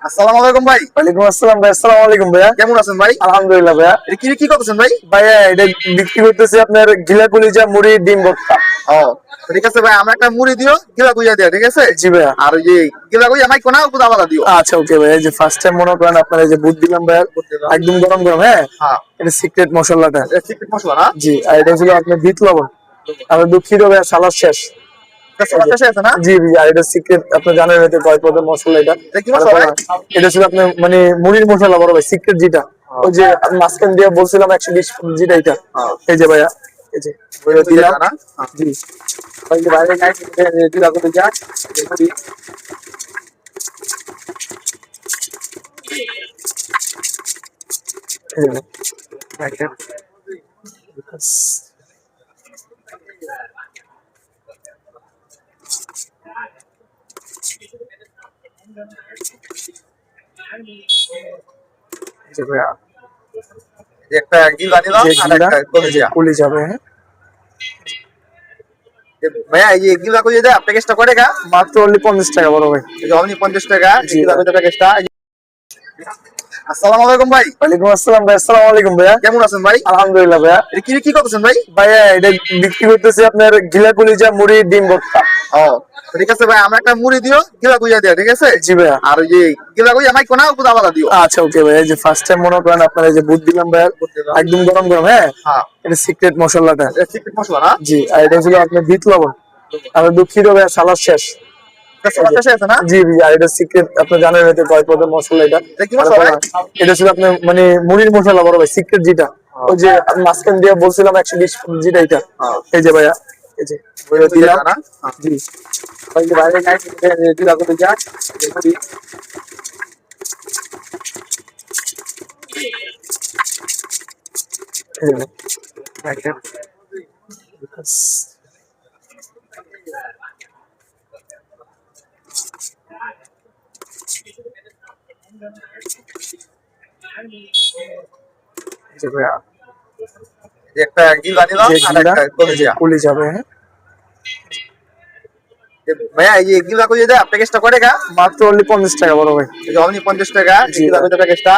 আসসালামু আলাইকুম ভাই। ওয়ালাইকুম আসসালাম ভাই। আসসালামু আলাইকুম ভাইয়া। কেমন আছেন ভাই? আলহামদুলিল্লাহ ভাইয়া। এটা কি করতেছেন ভাই? ভাইয়া এটা বিক্রি করতেছি আপনার গিলা কলিজা মুড়ি ডিম ভর্তা। ও ঠিক আছে ভাই, আমরা একটা মুড়ি দিও, গিলা গুইয়া দিও, ঠিক আছে? জি ভাইয়া। আর ওই যে গিলা গুইয়া মাইক কোনা উপর আলাদা দিও। আচ্ছা ওকে ভাইয়া। যে ফার্স্ট টাইম মনে করেন আপনার এই যে বুট দিলাম ভাইয়া, একদম গরম গরম। হ্যাঁ, হ্যাঁ, এটা সিক্রেট মশলাটা। এটা সিক্রেট মশলা না? জি, আর এটা ছিল আপনার বিট লবণ। আর দুঃখিত ভাইয়া, সালাদ শেষ। এটা সবার শেষে আছে না? জি জি, আর এটা সিক্রেট, আপনি জানেন হয়তো কয় পদের মশলা এটা। এটা কি মশলা ভাই? এটা ছিল আপনার মানে মুড়ির মশলা বড় ভাই, সিক্রেট যেটা। ওই যে আমি মাঝখান দিয়ে বলছিলাম 120 যেটা, এটা। এই যে ভাইয়া, এই যে দিলাম না? জি। ওই যে বাইরে নাই দিলা করে যা মুড়ি। এই যে প্যাকেট। এই যে ভাইয়া, যে একটা গিলা নিলাম যে আর গিলা, একটা এই যে কলিজা। কুলি যাবে। হ্যাঁ, ভাইয়া এই যে গিলা গুইয়া দেয় প্যাকেজটা কয় টাকা? মাত্র অনলি 50 টাকা বড় ভাই। এই যে অনলি 50 টাকা জি গিলা ভাই। গুইয়া প্যাকেজটা। আসসালামু আলাইকুম ভাই। ওয়ালাইকুম আসসালাম ভাই। আসসালামু আলাইকুম ভাইয়া। কেমন আছেন ভাই? আলহামদুলিল্লাহ ভাইয়া। এটা কি করতেছেন ভাই? ভাইয়া এটা বিক্রি করতেছি আপনার গিলা কলিজা মুড়ি ডিম ভর্তা। ও ঠিক আছে ভাই, আমরা একটা মুড়ি দিও, গিলা গুইয়া দিও, ঠিক আছে? জি ভাইয়া। আর ওই যে গিলা গুইয়া মাইক কোনা উপর আলাদা দিও। আচ্ছা ওকে ভাইয়া। যে ফার্স্ট টাইম মনে করেন আপনার এই যে বুট দিলাম ভাইয়া, একদম গরম গরম। হ্যাঁ, হ্যাঁ, এটা সিক্রেট মশলাটা। এটা সিক্রেট মশলা না? জি, আর এটা ছিল আপনার বিট লবণ। আর দুঃখিত ভাইয়া, সালাদ শেষ। এটা সবার শেষে আছে না? জি জি, আর এটা সিক্রেট, আপনি জানেন হয়তো কয় পদের মশলা এটা। এটা কি মশলা ভাই? এটা ছিল আপনার মানে মুড়ির মশলা বড় ভাই, সিক্রেট যেটা। ওই যে আমি মাঝখান দিয়ে বলছিলাম 120 যেটা, এটা। এই যে ভাইয়া, এই যে দিলাম না? জি। ওই যে বাইরে নাই দিলা করে যা মুড়ি। এই যে প্যাকেট। এই যে ভাইয়া, যে একটা গিলা নিলাম যে আর গিলা, একটা এই যে কলিজা। কুলি যাবে। হ্যাঁ, ভাইয়া এই যে গিলা গুইয়া দেয় প্যাকেজটা কয় টাকা? মাত্র অনলি 50 টাকা বড় ভাই। এই যে অনলি 50 টাকা জি গিলা ভাই। গুইয়া প্যাকেজটা।